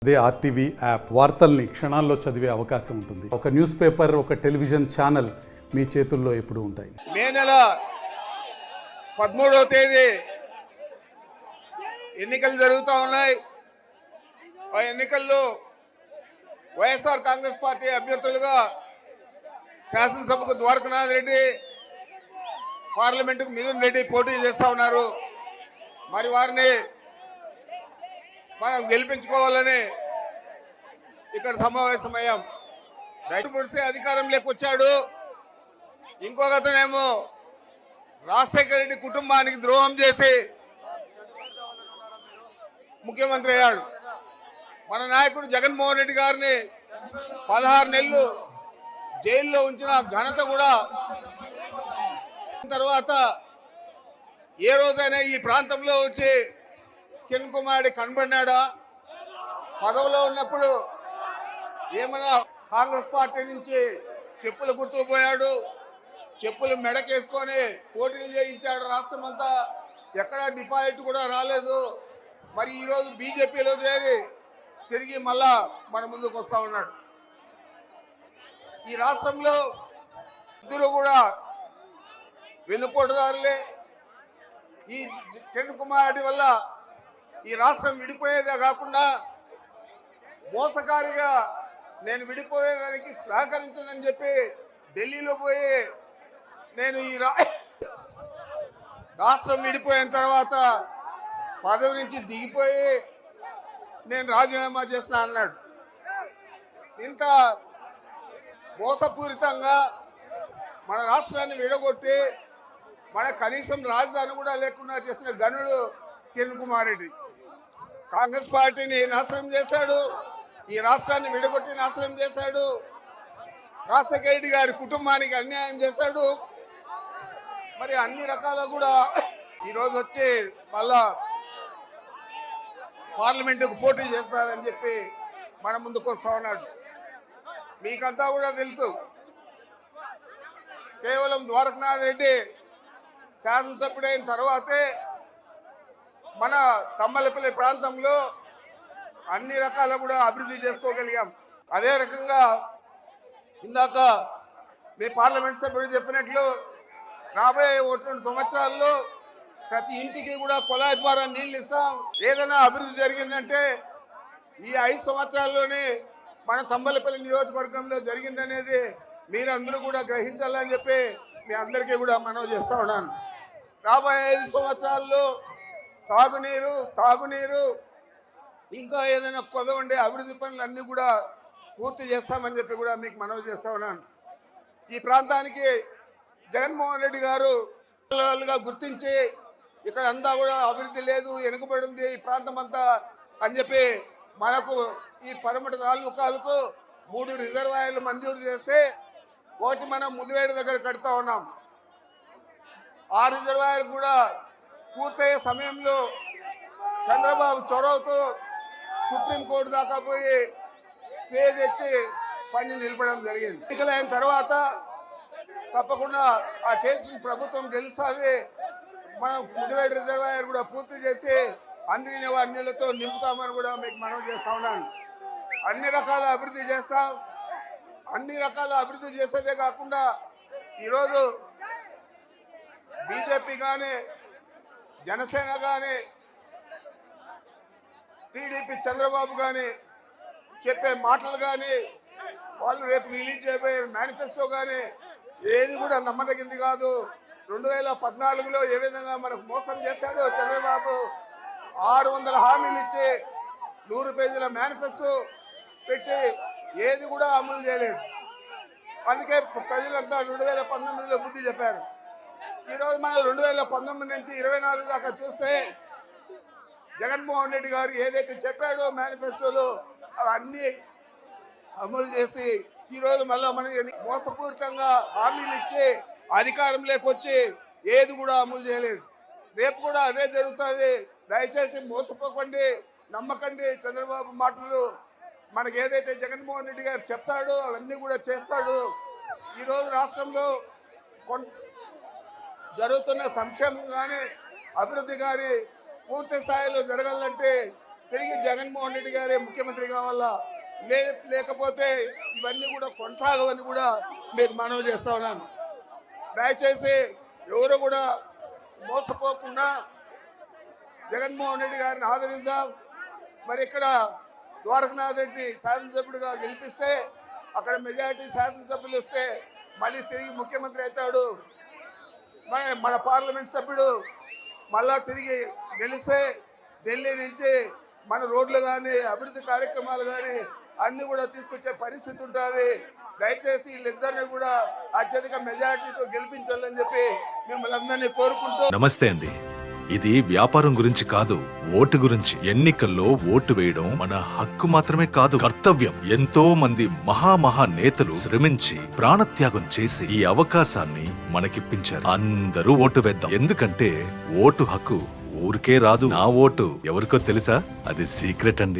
అదే RTV app వార్తల్ని క్షణాల్లో చదివే అవకాశం ఉంటుంది. ఒక న్యూస్ పేపర్, ఒక టెలివిజన్ ఛానల్ మీ చేతుల్లో ఎప్పుడూ ఉంటాయి. మే నెల 13వ తేదీ ఎన్నికలు జరుగుతూ ఉన్నాయి. ఆ ఎన్నికల్లో వైఎస్ఆర్ కాంగ్రెస్ పార్టీ అభ్యర్థులుగా శాసనసభకు ద్వారకనాథ్ రెడ్డి, పార్లమెంటుకు మిథున్ రెడ్డి పోటీ చేస్తూ ఉన్నారు. మరి వారిని మనం గెలిపించుకోవాలని ఇక్కడ సమావేశమయ్యాం. దయచేసి అధికారంలోకి వచ్చాడు. ఇంకొక అతనేమో రాజశేఖర రెడ్డి కుటుంబానికి ద్రోహం చేసి ముఖ్యమంత్రి అయ్యాడు. మన నాయకుడు జగన్మోహన్ రెడ్డి గారిని 16 నెలలు జైల్లో ఉంచిన ఘనత కూడా తర్వాత ఏ రోజైనా ఈ ప్రాంతంలో వచ్చి కిరణ్ కుమార్ కనబడినాడా? పదవిలో ఉన్నప్పుడు ఏమైనా కాంగ్రెస్ పార్టీ నుంచి చెప్పులు గుర్తుకుపోయాడు, చెప్పులు మెడకేసుకొని పోటీలు చేయించాడు. రాష్ట్రం అంతా ఎక్కడా డిపాజిట్ కూడా రాలేదు. మరి ఈరోజు బీజేపీలో చేరి తిరిగి మళ్ళా మన ముందుకు వస్తూ ఉన్నాడు. ఈ రాష్ట్రంలో ఇద్దరు కూడా వెన్నుపోటుదారులే. ఈ కిరణ్ కుమార్ రెడ్డి వల్ల ఈ రాష్ట్రం విడిపోయేదే కాకుండా మోసకారిగా నేను విడిపోయేదానికి సహకరించనని చెప్పి ఢిల్లీలో పోయి నేను ఈ రాష్ట్రం విడిపోయిన తర్వాత పదవి నుంచి దిగిపోయి నేను రాజీనామా చేస్తా అన్నాడు. ఇంత మోసపూరితంగా మన రాష్ట్రాన్ని విడగొట్టి మన కనీసం రాజధాని కూడా లేకుండా చేసిన గనుడు కిరణ్ కుమార్ రెడ్డి. కాంగ్రెస్ పార్టీని నాశనం చేశాడు, ఈ రాష్ట్రాన్ని విడగొట్టి నాశనం చేశాడు, రాజశేఖర రెడ్డి గారి కుటుంబానికి అన్యాయం చేశాడు. మరి అన్ని రకాల కూడా ఈరోజు వచ్చి మళ్ళా పార్లమెంటుకు పోటీ చేస్తారని చెప్పి మన ముందుకు వస్తా ఉన్నాడు. మీకంతా కూడా తెలుసు, కేవలం ద్వారకనాథ్ రెడ్డి శాసనసభ్యుడైన తర్వాతే మన తమ్మలపల్లి ప్రాంతంలో అన్ని రకాల కూడా అభివృద్ధి చేసుకోగలిగాం. అదే రకంగా ఇందాక మీ పార్లమెంట్ సభ్యుడు చెప్పినట్లు రాబోయే 2 సంవత్సరాల్లో ప్రతి ఇంటికి కూడా కుళాయి ద్వారా నీళ్ళు ఇస్తాం. ఏదైనా అభివృద్ధి జరిగిందంటే ఈ 5 సంవత్సరాల్లోనే మన తంబలపల్లి నియోజకవర్గంలో జరిగిందనేది మీరందరూ కూడా గ్రహించాలని చెప్పి మీ అందరికీ కూడా మనవి చేస్తూ ఉన్నాను. రాబోయే 5 సంవత్సరాల్లో సాగునీరు, తాగునీరు, ఇంకా ఏదైనా కొదవండే అభివృద్ధి పనులన్నీ కూడా పూర్తి చేస్తామని చెప్పి కూడా మీకు మనవి చేస్తూ ఉన్నాను. ఈ ప్రాంతానికి జగన్మోహన్ రెడ్డి గారు గుర్తించి ఇక్కడ అంతా కూడా అభివృద్ధి లేదు, వెనుకబడి ఉంది ఈ ప్రాంతం అంతా అని చెప్పి మనకు ఈ పరమట తాలూకాలకు 3 రిజర్వాయర్లు మంజూరు చేస్తే ఒకటి మనం ముదివేడు దగ్గర కడుతూ ఉన్నాం. ఆ రిజర్వాయర్ కూడా పూర్తయ్యే సమయంలో చంద్రబాబు చొరవతో సుప్రీంకోర్టు దాకా పోయి స్టే తెచ్చి పని నిలపడం జరిగింది. ఎన్నికలైన తర్వాత తప్పకుండా ఆ కేసును ప్రభుత్వం గెలుస్తుంది. మనం ముదివేడు రిజర్వాయర్ కూడా పూర్తి చేసి అందిన నీళ్ళతో నింపుతామని కూడా మీకు మనవి చేస్తా ఉన్నాను. అన్ని రకాల అభివృద్ధి చేస్తాం. అన్ని రకాల అభివృద్ధి చేసేదే కాకుండా ఈరోజు బీజేపీ కానీ, జనసేన కానీ, టీడీపీ చంద్రబాబు కానీ చెప్పే మాటలు కానీ, వాళ్ళు రేపు రిలీజ్ చేయబోయే మేనిఫెస్టో కానీ ఏది కూడా నమ్మదగింది కాదు. 2014లో ఏ విధంగా మనకు మోసం చేశాడో చంద్రబాబు, 600 హామీలు ఇచ్చి 100 పేజీల మేనిఫెస్టో పెట్టి ఏది కూడా అమలు చేయలేదు. అందుకే ప్రజలంతా 2019లో బుద్ధి చెప్పారు. ఈరోజు మనం 2019 నుంచి 24 దాకా చూస్తే జగన్మోహన్ రెడ్డి గారు ఏదైతే చెప్పాడో మేనిఫెస్టోలో అవన్నీ అమలు చేసి ఈరోజు మళ్ళీ మనకి మోసపూరితంగా హామీలు ఇచ్చి అధికారంలోకి వచ్చి ఏది కూడా అమలు చేయలేదు. రేపు కూడా అదే జరుగుతుంది. దయచేసి మోసపోకండి, నమ్మకండి. చంద్రబాబు మాటలు మనకి ఏదైతే జగన్మోహన్ రెడ్డి గారు చెప్తాడో అవన్నీ కూడా చేస్తాడు. ఈరోజు రాష్ట్రంలో జరుగుతున్న సంక్షేమం కానీ, అభివృద్ధి కానీ పూర్తి స్థాయిలో జరగాలంటే తిరిగి జగన్మోహన్ రెడ్డి గారే ముఖ్యమంత్రి కావాలా, లేకపోతే ఇవన్నీ కూడా కొనసాగవని కూడా మీకు మనవి చేస్తా ఉన్నాను. దయచేసి ఎవరు కూడా మోసపోకుండా జగన్మోహన్ రెడ్డి గారిని ఆదరిద్దాం. మరి ఇక్కడ ద్వారకనాథ్ రెడ్డి శాసనసభ్యుడిగా గెలిపిస్తే, అక్కడ మెజారిటీ శాసనసభ్యులు వస్తే మళ్ళీ తిరిగి ముఖ్యమంత్రి అవుతాడు. మన పార్లమెంట్ సభ్యుడు మళ్ళా తిరిగి గెలిస్తే ఢిల్లీ నుంచి మన రోడ్లు కానీ అభివృద్ధి కార్యక్రమాలు కానీ అన్ని కూడా తీసుకొచ్చే పరిస్థితి ఉంటుంది. దయచేసి వీళ్ళిద్దరిని కూడా అత్యధిక మెజారిటీతో గెలిపించాలని చెప్పి మిమ్మల్ని అందరినీ కోరుకుంటూ. నమస్తే అండి. ఇది వ్యాపారం గురించి కాదు, ఓటు గురించి. ఎన్నికల్లో ఓటు వేయడం మన హక్కు మాత్రమే కాదు, కర్తవ్యం. ఎంతో మంది మహా నేతలు శ్రమించి ప్రాణత్యాగం చేసి ఈ అవకాశాన్ని మనకిప్పించారు. అందరూ ఓటు వేద్దాం. ఎందుకంటే ఓటు హక్కు ఊరికే రాదు. నా ఓటు ఎవరికో తెలుసా? అది సీక్రెట్ అండి.